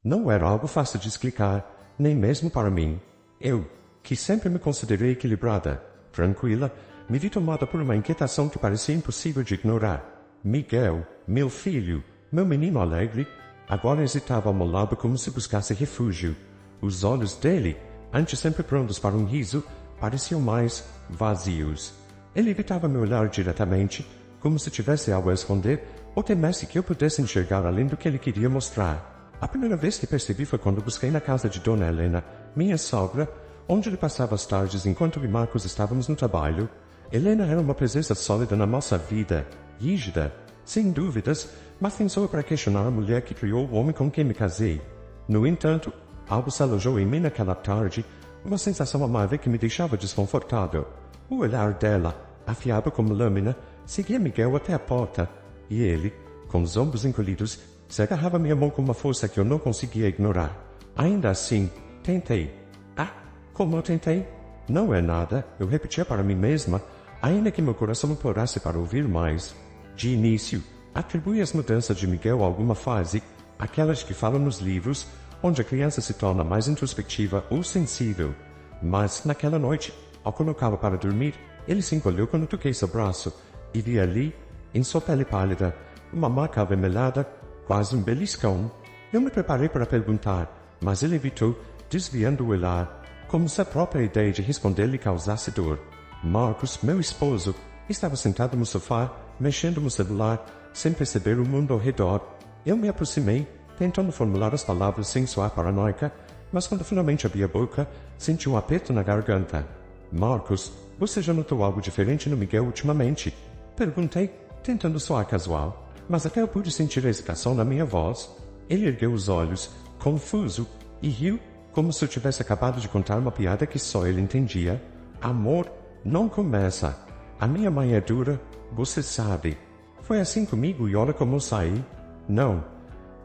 Não era algo fácil de explicar, nem mesmo para mim. Eu, que sempre me considerei equilibrada, tranquila, me vi tomada por uma inquietação que parecia impossível de ignorar. Miguel, meu filho, meu menino alegre, agora hesitava ao meu lado como se buscasse refúgio. Os olhos dele, antes sempre prontos para um riso, pareciam mais vazios. Ele evitava me olhar diretamente, como se tivesse algo a esconder, ou temesse que eu pudesse enxergar além do que ele queria mostrar. A primeira vez que percebi foi quando busquei na casa de Dona Helena, minha sogra, onde ele passava as tardes enquanto eu e Marcos estávamos no trabalho. Helena era uma presença sólida na nossa vida, rígida, sem dúvidas, mas quem sou eu para questionar a mulher que criou o homem com quem me casei? No entanto, algo se alojou em mim naquela tarde, uma sensação amável que me deixava desconfortável. O olhar dela, afiado como lâmina, seguia Miguel até a porta, e ele, com os ombros encolhidos, se agarrava minha mão com uma força que eu não conseguia ignorar. Ainda assim, tentei. Ah, como eu tentei? Não é nada, eu repetia para mim mesma, ainda que meu coração implorasse para ouvir mais. De início, atribui as mudanças de Miguel a alguma fase, aquelas que falam nos livros, onde a criança se torna mais introspectiva ou sensível. Mas, naquela noite, ao colocá-lo para dormir, ele se encolheu quando toquei seu braço, e vi ali, em sua pele pálida, uma marca avermelhada, quase um beliscão. Eu me preparei para perguntar, mas ele evitou, desviando o olhar, como se a própria ideia de responder lhe causasse dor. Marcos, meu esposo, estava sentado no sofá, mexendo no celular, sem perceber o mundo ao redor. Eu me aproximei, tentando formular as palavras sem soar paranoica, mas quando finalmente abri a boca, senti um aperto na garganta. Marcos, você já notou algo diferente no Miguel ultimamente? Perguntei, tentando soar casual, mas até eu pude sentir a hesitação na minha voz. Ele ergueu os olhos, confuso, e riu, como se eu tivesse acabado de contar uma piada que só ele entendia. Amor, não começa. A minha mãe é dura, você sabe. Foi assim comigo e olha como eu saí. Não.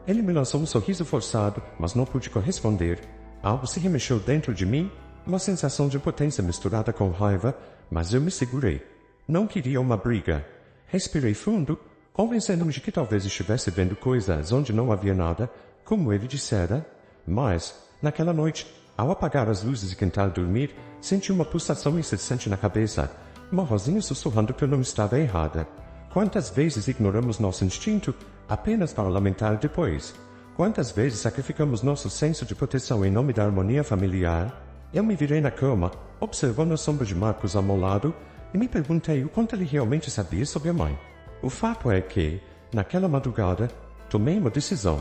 Ele me lançou um sorriso forçado, mas não pude corresponder. Algo se remexeu dentro de mim, uma sensação de impotência misturada com raiva, mas eu me segurei. Não queria uma briga. Respirei fundo, convencendo-me de que talvez estivesse vendo coisas onde não havia nada, como ele dissera. Mas, naquela noite, ao apagar as luzes e tentar dormir, senti uma pulsação incessante na cabeça, uma vozinha sussurrando que eu não estava errada. Quantas vezes ignoramos nosso instinto apenas para lamentar depois? Quantas vezes sacrificamos nosso senso de proteção em nome da harmonia familiar? Eu me virei na cama, observando a sombra de Marcos ao meu lado, e me perguntei o quanto ele realmente sabia sobre a mãe. O fato é que, naquela madrugada, tomei uma decisão.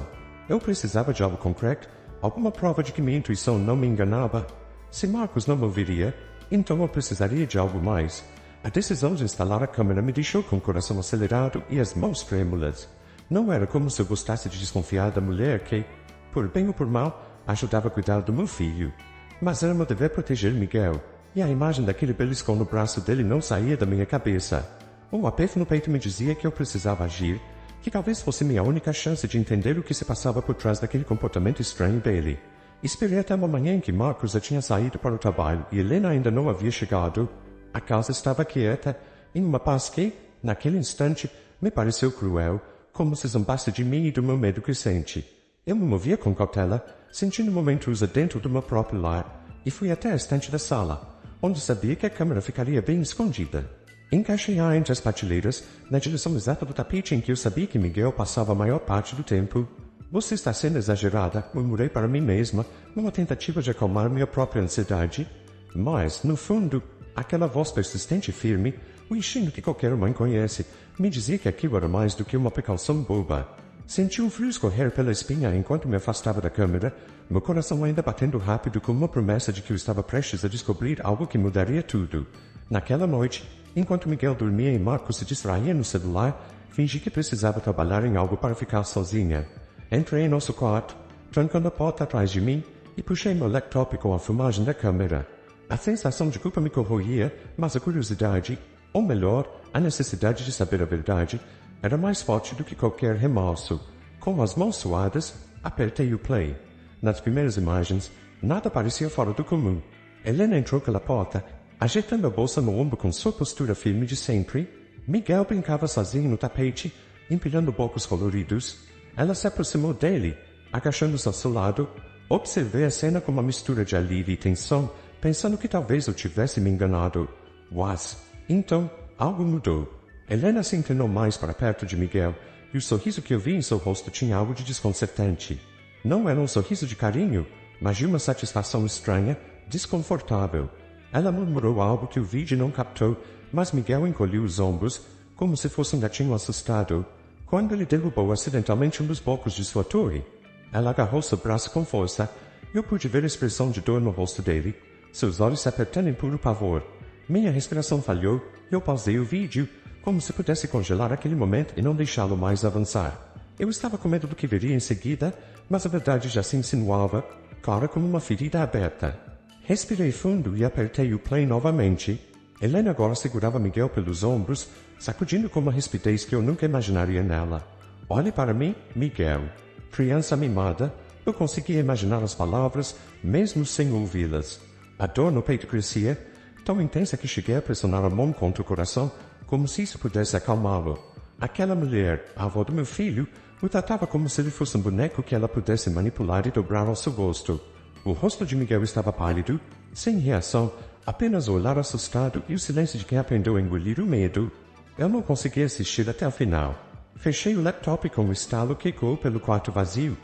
Eu precisava de algo concreto, alguma prova de que minha intuição não me enganava. Se Marcos não me ouviria, então eu precisaria de algo mais. A decisão de instalar a câmera me deixou com o coração acelerado e as mãos trêmulas. Não era como se eu gostasse de desconfiar da mulher que, por bem ou por mal, ajudava a cuidar do meu filho. Mas era meu dever proteger Miguel, e a imagem daquele beliscão no braço dele não saía da minha cabeça. Um aperto no peito me dizia que eu precisava agir, que talvez fosse minha única chance de entender o que se passava por trás daquele comportamento estranho dele. Esperei até uma manhã em que Marcos já tinha saído para o trabalho e Helena ainda não havia chegado. A casa estava quieta, em uma paz que, naquele instante, me pareceu cruel, como se zombasse de mim e do meu medo crescente. Eu me movia com cautela, sentindo uma intrusa dentro do meu próprio lar, e fui até a estante da sala, onde sabia que a câmera ficaria bem escondida. Encaixei-a entre as prateleiras, na direção exata do tapete em que eu sabia que Miguel passava a maior parte do tempo. Você está sendo exagerada, murmurei para mim mesma, numa tentativa de acalmar minha própria ansiedade. Mas, no fundo, aquela voz persistente e firme, o instinto que qualquer mãe conhece, me dizia que aquilo era mais do que uma precaução boba. Senti um frio escorrer pela espinha enquanto me afastava da câmera, meu coração ainda batendo rápido como uma promessa de que eu estava prestes a descobrir algo que mudaria tudo. Naquela noite, enquanto Miguel dormia e Marcos se distraía no celular, fingi que precisava trabalhar em algo para ficar sozinha. Entrei em nosso quarto, trancando a porta atrás de mim, e puxei meu laptop com a filmagem da câmera. A sensação de culpa me corroía, mas a curiosidade, ou melhor, a necessidade de saber a verdade, era mais forte do que qualquer remorso. Com as mãos suadas, apertei o play. Nas primeiras imagens, nada parecia fora do comum. Helena entrou pela porta, agitando a bolsa no ombro com sua postura firme de sempre. Miguel brincava sozinho no tapete, empilhando blocos coloridos. Ela se aproximou dele, Agachando-se ao seu lado, observei a cena com uma mistura de alívio e tensão, pensando que talvez eu tivesse me enganado. Mas, então, algo mudou. Helena se inclinou mais para perto de Miguel, e o sorriso que eu vi em seu rosto tinha algo de desconcertante. Não era um sorriso de carinho, mas de uma satisfação estranha, desconfortável. Ela murmurou algo que o vídeo não captou, mas Miguel encolheu os ombros, como se fosse um gatinho assustado, quando ele derrubou acidentalmente um dos blocos de sua torre. Ela agarrou seu braço com força, e eu pude ver a expressão de dor no rosto dele, seus olhos se apertando em puro pavor. Minha respiração falhou, e eu pausei o vídeo, como se pudesse congelar aquele momento e não deixá-lo mais avançar. Eu estava com medo do que viria em seguida, mas a verdade já se insinuava, clara como uma ferida aberta. Respirei fundo e apertei o play novamente. Helena agora segurava Miguel pelos ombros, sacudindo com uma rispidez que eu nunca imaginaria nela. Olhe para mim, Miguel. Criança mimada, eu conseguia imaginar as palavras, mesmo sem ouvi-las. A dor no peito crescia, tão intensa que cheguei a pressionar a mão contra o coração, como se isso pudesse acalmá-lo. Aquela mulher, a avó do meu filho, o tratava como se ele fosse um boneco que ela pudesse manipular e dobrar ao seu gosto. O rosto de Miguel estava pálido, sem reação, apenas o olhar assustado e o silêncio de quem aprendeu a engolir o medo. Eu não consegui assistir até o final. Fechei o laptop com um estalo que ecoou pelo quarto vazio,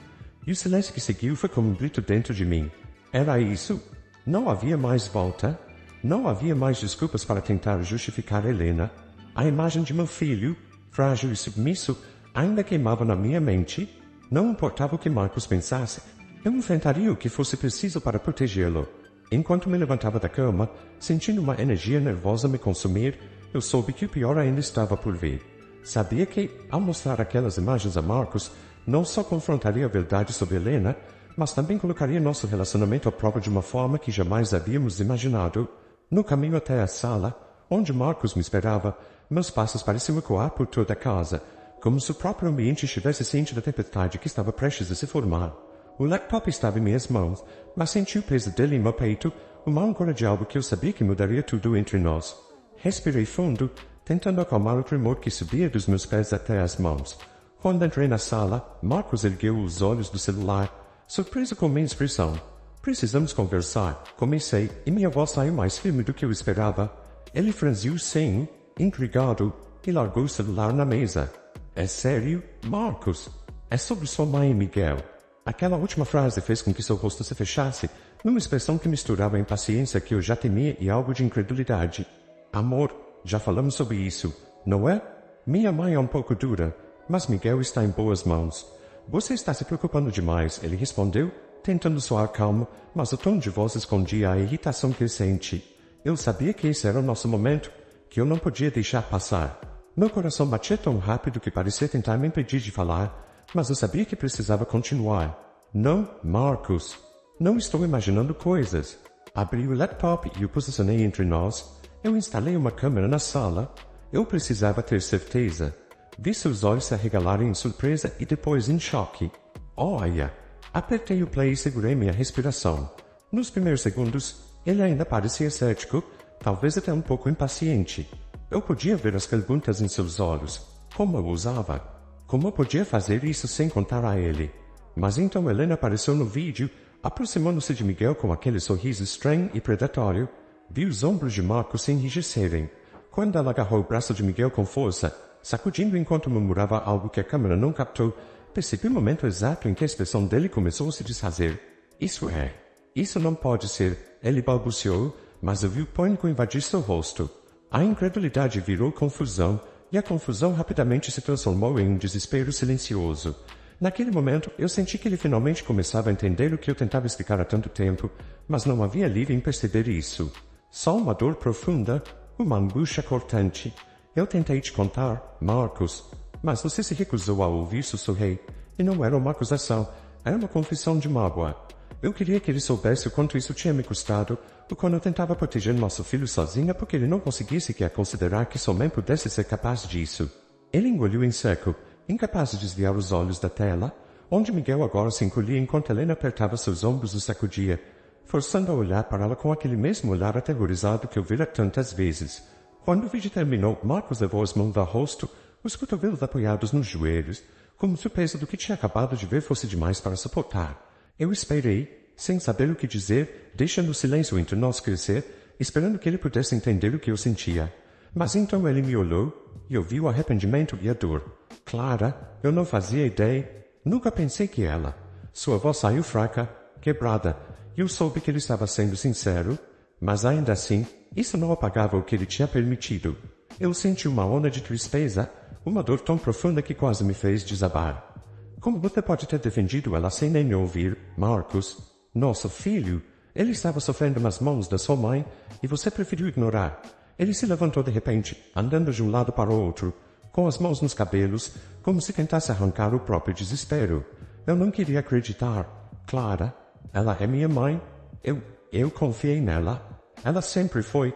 e o silêncio que seguiu foi como um grito dentro de mim. Era isso? Não havia mais volta? Não havia mais desculpas para tentar justificar Helena. A imagem de meu filho, frágil e submisso, ainda queimava na minha mente. Não importava o que Marcos pensasse, eu enfrentaria o que fosse preciso para protegê-lo. Enquanto me levantava da cama, sentindo uma energia nervosa me consumir, eu soube que o pior ainda estava por vir. Sabia que, ao mostrar aquelas imagens a Marcos, não só confrontaria a verdade sobre Helena, mas também colocaria nosso relacionamento à prova de uma forma que jamais havíamos imaginado. No caminho até a sala, onde Marcos me esperava, meus passos pareciam ecoar por toda a casa, como se o próprio ambiente estivesse ciente da tempestade que estava prestes a se formar. O laptop estava em minhas mãos, mas senti o peso dele em meu peito, uma âncora de algo que eu sabia que mudaria tudo entre nós. Respirei fundo, tentando acalmar o tremor que subia dos meus pés até as mãos. Quando entrei na sala, Marcos ergueu os olhos do celular, surpreso com minha expressão. Precisamos conversar, comecei, e minha voz saiu mais firme do que eu esperava. Ele franziu o senho, intrigado, e largou o celular na mesa. É sério, Marcos? É sobre sua mãe, Miguel. Aquela última frase fez com que seu rosto se fechasse, numa expressão que misturava a impaciência que eu já temia e algo de incredulidade. Amor, já falamos sobre isso, não é? Minha mãe é um pouco dura, mas Miguel está em boas mãos. Você está se preocupando demais, ele respondeu, tentando soar calmo, mas o tom de voz escondia a irritação crescente. Eu sabia que esse era o nosso momento, que eu não podia deixar passar. Meu coração batia tão rápido que parecia tentar me impedir de falar, mas eu sabia que precisava continuar. Não, Marcos. Não estou imaginando coisas. Abri o laptop e o posicionei entre nós. Eu instalei uma câmera na sala. Eu precisava ter certeza. Vi seus olhos se arregalarem em surpresa e depois em choque. Olha! Apertei o play e segurei minha respiração. Nos primeiros segundos, ele ainda parecia cético, talvez até um pouco impaciente. Eu podia ver as perguntas em seus olhos. Como eu usava? Como eu podia fazer isso sem contar a ele? Mas então Helena apareceu no vídeo, aproximando-se de Miguel com aquele sorriso estranho e predatório. Vi os ombros de Marcos se enrijecerem. Quando ela agarrou o braço de Miguel com força, sacudindo enquanto murmurava algo que a câmera não captou, percebi o momento exato em que a expressão dele começou a se desfazer. Isso não pode ser, ele balbuciou, mas eu vi o pânico invadir seu rosto. A incredulidade virou confusão, e a confusão rapidamente se transformou em um desespero silencioso. Naquele momento, eu senti que ele finalmente começava a entender o que eu tentava explicar há tanto tempo, mas não havia alívio em perceber isso. Só uma dor profunda, uma angústia cortante. Eu tentei te contar, Marcos, mas você se recusou a ouvir, sussurrei. E não era uma acusação, era uma confissão de mágoa. Eu queria que ele soubesse o quanto isso tinha me custado, o quando eu tentava proteger nosso filho sozinha porque ele não conseguia sequer considerar que sua mãe pudesse ser capaz disso. Ele engoliu em seco, incapaz de desviar os olhos da tela, onde Miguel agora se encolhia enquanto Helena apertava seus ombros e sacudia, forçando a olhar para ela com aquele mesmo olhar aterrorizado que eu vira tantas vezes. Quando o vídeo terminou, Marcos levou as mãos ao rosto, os cotovelos apoiados nos joelhos, como se o peso do que tinha acabado de ver fosse demais para suportar. Eu esperei, sem saber o que dizer, deixando o silêncio entre nós crescer, esperando que ele pudesse entender o que eu sentia. Mas então ele me olhou, e eu vi o arrependimento e a dor. Clara, eu não fazia ideia, nunca pensei que ela. Sua voz saiu fraca, quebrada, e eu soube que ele estava sendo sincero, mas ainda assim, isso não apagava o que ele tinha permitido. Eu senti uma onda de tristeza, uma dor tão profunda que quase me fez desabar. Como você pode ter defendido ela sem nem ouvir, Marcos? Nosso filho, ele estava sofrendo nas mãos da sua mãe, e você preferiu ignorar. Ele se levantou de repente, andando de um lado para o outro, com as mãos nos cabelos, como se tentasse arrancar o próprio desespero. Eu não queria acreditar. Clara, ela é minha mãe. Eu confiei nela. Ela sempre foi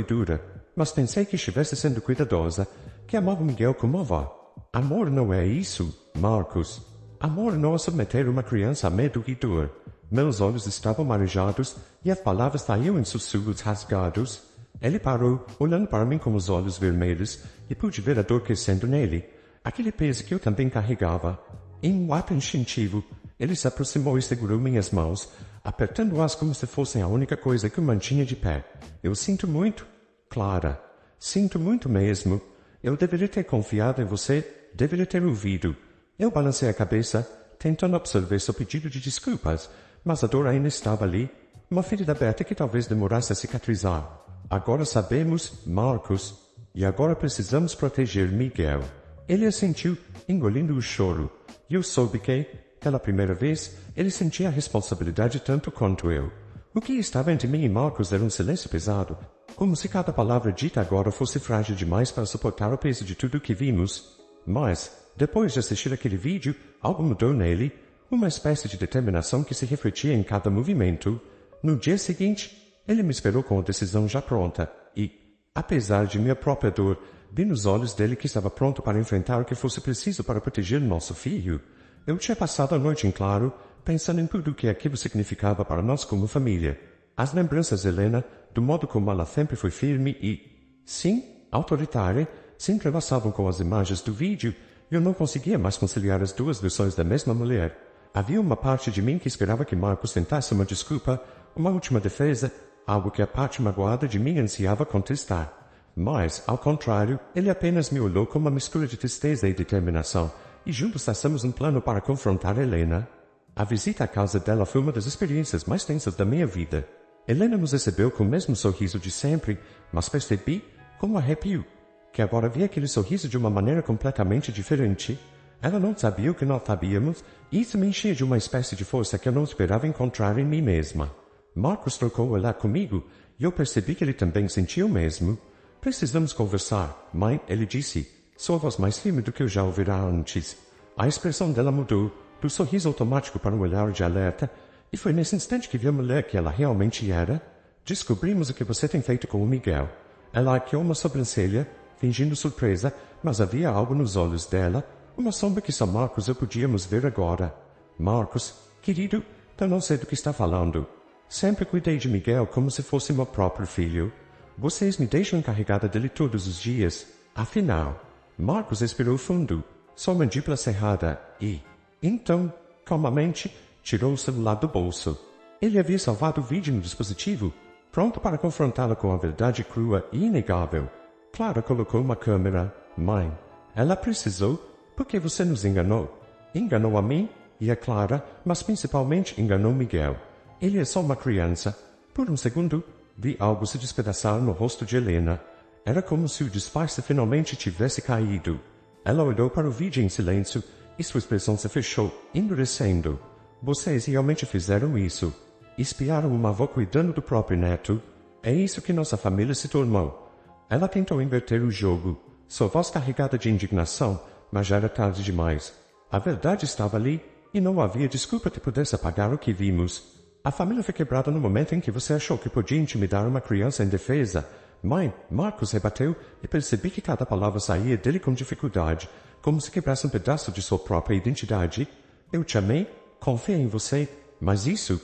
dura, mas pensei que estivesse sendo cuidadosa, que amava Miguel como avó. Amor não é isso, Marcos. Amor não é submeter uma criança a medo e dor. Meus olhos estavam marejados e as palavras saíam em sussurros rasgados. Ele parou, olhando para mim com os olhos vermelhos, e pude ver a dor crescendo nele, aquele peso que eu também carregava. Em um ato instintivo, ele se aproximou e segurou minhas mãos, apertando-as como se fossem a única coisa que o mantinha de pé. Eu sinto muito, Clara. Sinto muito mesmo. Eu deveria ter confiado em você, deveria ter ouvido. Eu balancei a cabeça, tentando absorver seu pedido de desculpas, mas a dor ainda estava ali, uma ferida aberta que talvez demorasse a cicatrizar. Agora sabemos, Marcos, e agora precisamos proteger Miguel. Ele assentiu, engolindo o choro, e eu soube que, pela primeira vez, ele sentia a responsabilidade tanto quanto eu. O que estava entre mim e Marcos era um silêncio pesado, como se cada palavra dita agora fosse frágil demais para suportar o peso de tudo o que vimos. Mas, depois de assistir aquele vídeo, algo mudou nele, uma espécie de determinação que se refletia em cada movimento. No dia seguinte, ele me esperou com a decisão já pronta, e, apesar de minha própria dor, vi nos olhos dele que estava pronto para enfrentar o que fosse preciso para proteger nosso filho. Eu tinha passado a noite em claro, pensando em tudo o que aquilo significava para nós como família. As lembranças de Helena, do modo como ela sempre foi firme e, sim, autoritária, se entrelaçavam com as imagens do vídeo, e eu não conseguia mais conciliar as duas versões da mesma mulher. Havia uma parte de mim que esperava que Marcos tentasse uma desculpa, uma última defesa, algo que a parte magoada de mim ansiava contestar. Mas, ao contrário, ele apenas me olhou com uma mistura de tristeza e determinação, e juntos traçamos um plano para confrontar Helena. A visita à casa dela foi uma das experiências mais tensas da minha vida. Helena nos recebeu com o mesmo sorriso de sempre, mas percebi, com um arrepio, que agora via aquele sorriso de uma maneira completamente diferente. Ela não sabia o que nós sabíamos, e isso me enchia de uma espécie de força que eu não esperava encontrar em mim mesma. Marcos trocou o olhar comigo, e eu percebi que ele também sentia o mesmo. Precisamos conversar, mãe, ele disse, sua voz mais firme do que eu já ouvira antes. A expressão dela mudou, do sorriso automático para um olhar de alerta, e foi nesse instante que vi a mulher que ela realmente era. Descobrimos o que você tem feito com o Miguel. Ela arqueou uma sobrancelha, fingindo surpresa, mas havia algo nos olhos dela, uma sombra que só Marcos e eu podíamos ver agora. Marcos, querido, eu não sei do que está falando. Sempre cuidei de Miguel como se fosse meu próprio filho. Vocês me deixam encarregada dele todos os dias. Afinal, Marcos respirou fundo, sua mandíbula cerrada, e, então, calmamente, tirou o celular do bolso. Ele havia salvado o vídeo no dispositivo, pronto para confrontá-la com a verdade crua e inegável. Clara colocou uma câmera. Mãe, ela precisou, porque você nos enganou. Enganou a mim e a Clara, mas principalmente enganou Miguel. Ele é só uma criança. Por um segundo, vi algo se despedaçar no rosto de Helena. Era como se o disfarce finalmente tivesse caído. Ela olhou para o vídeo em silêncio e sua expressão se fechou, endurecendo. Vocês realmente fizeram isso. Espiaram uma avó cuidando do próprio neto. É isso que nossa família se tornou. Ela tentou inverter o jogo, sua voz carregada de indignação, mas já era tarde demais. A verdade estava ali, e não havia desculpa que pudesse apagar o que vimos. A família foi quebrada no momento em que você achou que podia intimidar uma criança indefesa. Mãe, Marcos rebateu, e percebi que cada palavra saía dele com dificuldade, como se quebrasse um pedaço de sua própria identidade. Eu te amei, confiei em você, mas isso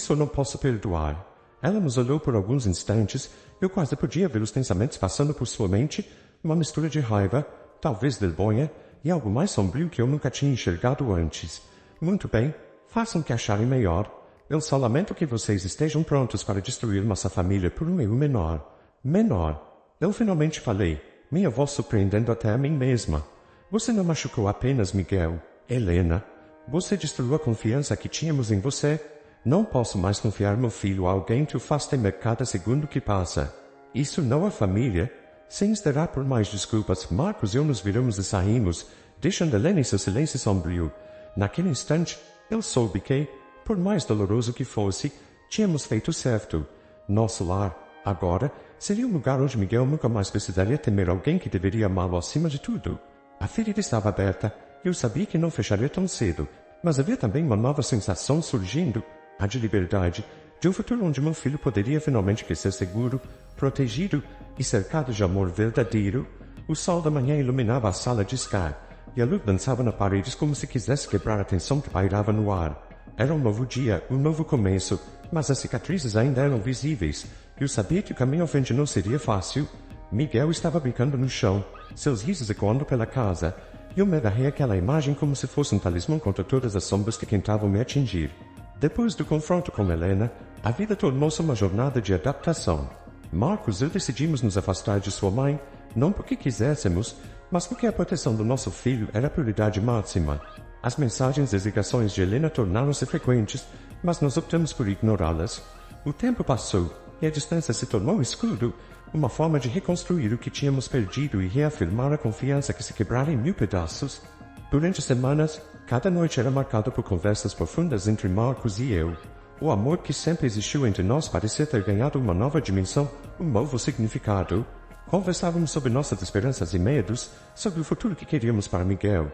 eu não posso perdoar. Ela nos olhou por alguns instantes, eu quase podia ver os pensamentos passando por sua mente, uma mistura de raiva, talvez vergonha, e algo mais sombrio que eu nunca tinha enxergado antes. Muito bem, façam o que acharem melhor. Eu só lamento que vocês estejam prontos para destruir nossa família por um erro menor. Menor. Eu finalmente falei, minha voz surpreendendo até a mim mesma. Você não machucou apenas Miguel, Helena. Você destruiu a confiança que tínhamos em você. Não posso mais confiar meu filho a alguém que o faz temer cada segundo que passa. Isso não é família. Sem esperar por mais desculpas, Marcos e eu nos viramos e saímos, deixando Helena em seu silêncio sombrio. Naquele instante, eu soube que, por mais doloroso que fosse, tínhamos feito certo. Nosso lar, agora, seria um lugar onde Miguel nunca mais precisaria temer alguém que deveria amá-lo acima de tudo. A ferida estava aberta, e eu sabia que não fecharia tão cedo, mas havia também uma nova sensação surgindo, a de liberdade, de um futuro onde meu filho poderia finalmente crescer seguro, protegido e cercado de amor verdadeiro. O sol da manhã iluminava a sala de estar, e a luz dançava nas paredes como se quisesse quebrar a tensão que pairava no ar. Era um novo dia, um novo começo, mas as cicatrizes ainda eram visíveis. Eu sabia que o caminho à frente não seria fácil. Miguel estava brincando no chão, seus risos ecoando pela casa, e eu me agarrei àquela imagem como se fosse um talismã contra todas as sombras que tentavam me atingir. Depois do confronto com Helena, a vida tornou-se uma jornada de adaptação. Marcos e eu decidimos nos afastar de sua mãe, não porque quiséssemos, mas porque a proteção do nosso filho era a prioridade máxima. As mensagens e as ligações de Helena tornaram-se frequentes, mas nós optamos por ignorá-las. O tempo passou, e a distância se tornou escudo, uma forma de reconstruir o que tínhamos perdido e reafirmar a confiança que se quebrara em 1000 pedaços. Durante semanas, cada noite era marcada por conversas profundas entre Marcos e eu. O amor que sempre existiu entre nós parecia ter ganhado uma nova dimensão, um novo significado. Conversávamos sobre nossas esperanças e medos, sobre o futuro que queríamos para Miguel.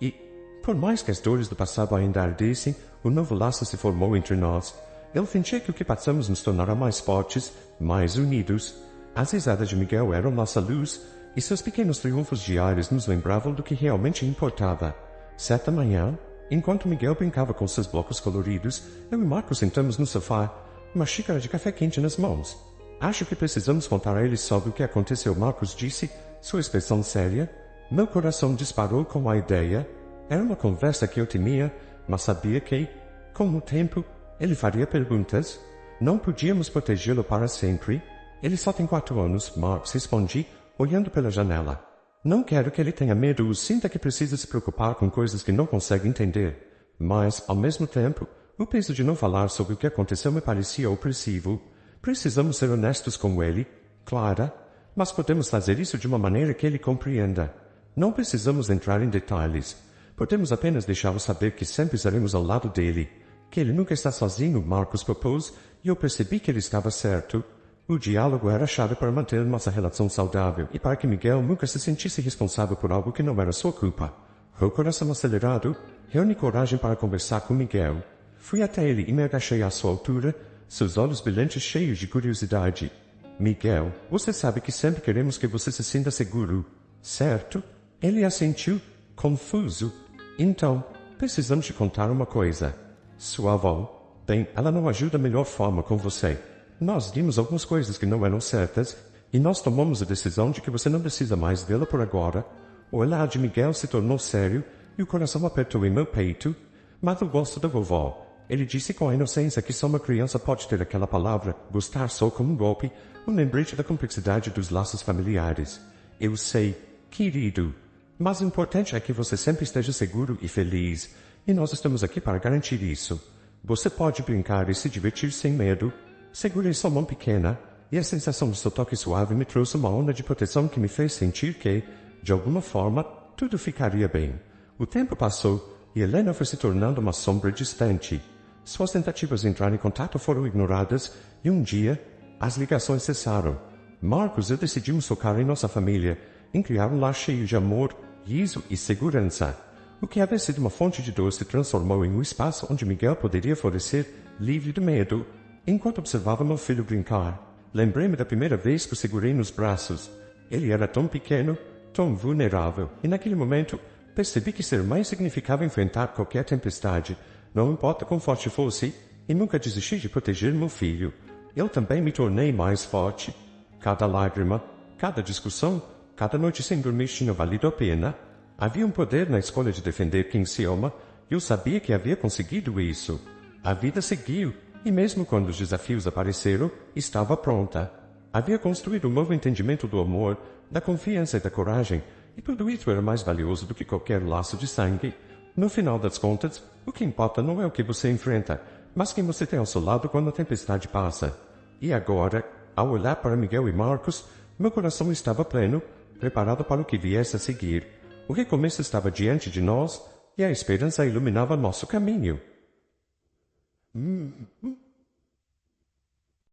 E, por mais que as dores do passado ainda ardessem, um novo laço se formou entre nós. Eu sentia que o que passamos nos tornara mais fortes, mais unidos. As risadas de Miguel eram nossa luz, e seus pequenos triunfos diários nos lembravam do que realmente importava. Certa manhã, enquanto Miguel brincava com seus blocos coloridos, eu e Marcos sentamos no sofá, uma xícara de café quente nas mãos. Acho que precisamos contar a ele sobre o que aconteceu, Marcos disse, sua expressão séria. Meu coração disparou com a ideia. Era uma conversa que eu temia, mas sabia que, com o tempo, ele faria perguntas. Não podíamos protegê-lo para sempre. Ele só tem 4 anos, Marcos, respondi, olhando pela janela. Não quero que ele tenha medo ou sinta que precisa se preocupar com coisas que não consegue entender. Mas, ao mesmo tempo, o peso de não falar sobre o que aconteceu me parecia opressivo. Precisamos ser honestos com ele, Clara, mas podemos fazer isso de uma maneira que ele compreenda. Não precisamos entrar em detalhes. Podemos apenas deixá-lo saber que sempre estaremos ao lado dele. Que ele nunca está sozinho, Marcos propôs, e eu percebi que ele estava certo. O diálogo era a chave para manter nossa relação saudável e para que Miguel nunca se sentisse responsável por algo que não era sua culpa. Com o coração acelerado, reuni coragem para conversar com Miguel. Fui até ele e me agachei à sua altura, seus olhos brilhantes cheios de curiosidade. Miguel, você sabe que sempre queremos que você se sinta seguro, certo? Ele assentiu, confuso. Então, precisamos te contar uma coisa. Sua avó, bem, ela não agiu da melhor forma com você. Nós vimos algumas coisas que não eram certas, e nós tomamos a decisão de que você não precisa mais vê-la por agora. O olhar de Miguel se tornou sério, e o coração apertou em meu peito. Mas eu gosto da vovó. Ele disse com a inocência que só uma criança pode ter aquela palavra, gostar só como um golpe, um lembrete da complexidade dos laços familiares. Eu sei, querido, mas o importante é que você sempre esteja seguro e feliz, e nós estamos aqui para garantir isso. Você pode brincar e se divertir sem medo. Segurei sua mão pequena, e a sensação de seu toque suave me trouxe uma onda de proteção que me fez sentir que, de alguma forma, tudo ficaria bem. O tempo passou, e Helena foi se tornando uma sombra distante. Suas tentativas de entrar em contato foram ignoradas, e um dia, as ligações cessaram. Marcos e eu decidimos focar em nossa família, em criar um lar cheio de amor, riso e segurança. O que havia sido uma fonte de dor se transformou em um espaço onde Miguel poderia florescer, livre de medo. Enquanto observava meu filho brincar, lembrei-me da primeira vez que o segurei nos braços. Ele era tão pequeno, tão vulnerável, e naquele momento percebi que ser mãe significava enfrentar qualquer tempestade, não importa quão forte fosse, e nunca desisti de proteger meu filho. Eu também me tornei mais forte. Cada lágrima, cada discussão, cada noite sem dormir tinha valido a pena. Havia um poder na escolha de defender quem se ama, e eu sabia que havia conseguido isso. A vida seguiu, e mesmo quando os desafios apareceram, estava pronta. Havia construído um novo entendimento do amor, da confiança e da coragem, e tudo isso era mais valioso do que qualquer laço de sangue. No final das contas, o que importa não é o que você enfrenta, mas quem você tem ao seu lado quando a tempestade passa. E agora, ao olhar para Miguel e Marcos, meu coração estava pleno, preparado para o que viesse a seguir. O recomeço estava diante de nós, e a esperança iluminava nosso caminho.